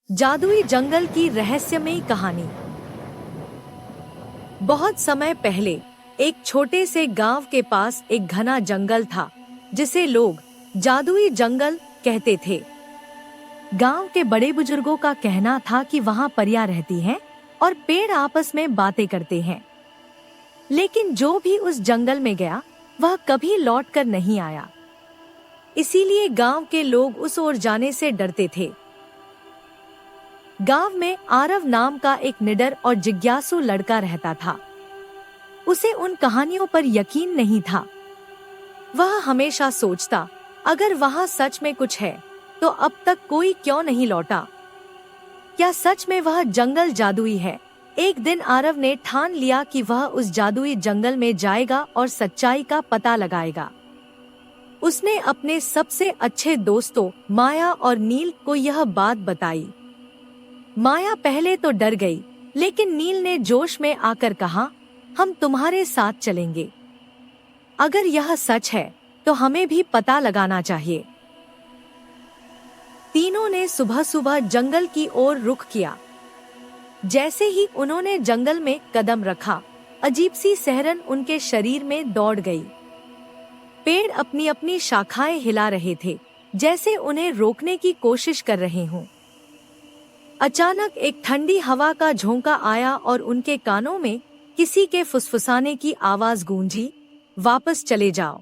जादुई जंगल की रहस्यमयी कहानी। बहुत समय पहले एक छोटे से गांव के पास एक घना जंगल था जिसे लोग जादुई जंगल कहते थे। गांव के बड़े बुजुर्गों का कहना था कि वहां परियां रहती हैं और पेड़ आपस में बातें करते हैं। लेकिन जो भी उस जंगल में गया वह कभी लौटकर नहीं आया। इसीलिए गांव के लोग उस ओर जाने से डरते थे। गांव में आरव नाम का एक निडर और जिज्ञासु लड़का रहता था। उसे उन कहानियों पर यकीन नहीं था। वह हमेशा सोचता, अगर वहां सच में कुछ है तो अब तक कोई क्यों नहीं लौटा? क्या सच में वह जंगल जादुई है? एक दिन आरव ने ठान लिया कि वह उस जादुई जंगल में जाएगा और सच्चाई का पता लगाएगा। उसने अपने सबसे अच्छे दोस्तों माया और नील को यह बात बताई। माया पहले तो डर गई, लेकिन नील ने जोश में आकर कहा, हम तुम्हारे साथ चलेंगे। अगर यह सच है तो हमें भी पता लगाना चाहिए। तीनों ने सुबह सुबह जंगल की ओर रुख किया। जैसे ही उन्होंने जंगल में कदम रखा, अजीब सी सिहरन उनके शरीर में दौड़ गई। पेड़ अपनी अपनी शाखाएं हिला रहे थे, जैसे उन्हें रोकने की कोशिश कर रहे हों। अचानक एक ठंडी हवा का झोंका आया और उनके कानों में किसी के फुसफुसाने की आवाज गूंजी, वापस चले जाओ,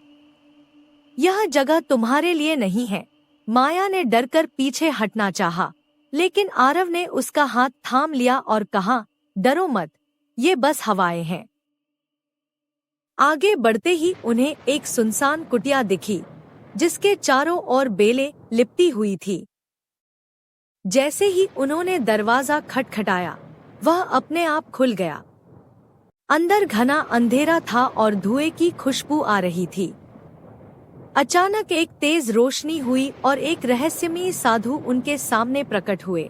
यह जगह तुम्हारे लिए नहीं है। माया ने डरकर पीछे हटना चाहा, लेकिन आरव ने उसका हाथ थाम लिया और कहा, डरो मत, ये बस हवाएं हैं। आगे बढ़ते ही उन्हें एक सुनसान कुटिया दिखी, जिसके चारों ओर बेलें लिपटी हुई थी। जैसे ही उन्होंने दरवाजा खटखटाया, वह अपने आप खुल गया। अंदर घना अंधेरा था और धुएं की खुशबू आ रही थी। अचानक एक तेज रोशनी हुई और एक रहस्यमयी साधु उनके सामने प्रकट हुए।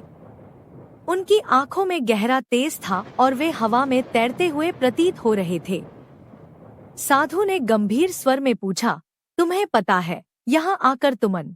उनकी आंखों में गहरा तेज था और वे हवा में तैरते हुए प्रतीत हो रहे थे। साधु ने गंभीर स्वर में पूछा, तुम्हें पता है यहाँ आकर तुमन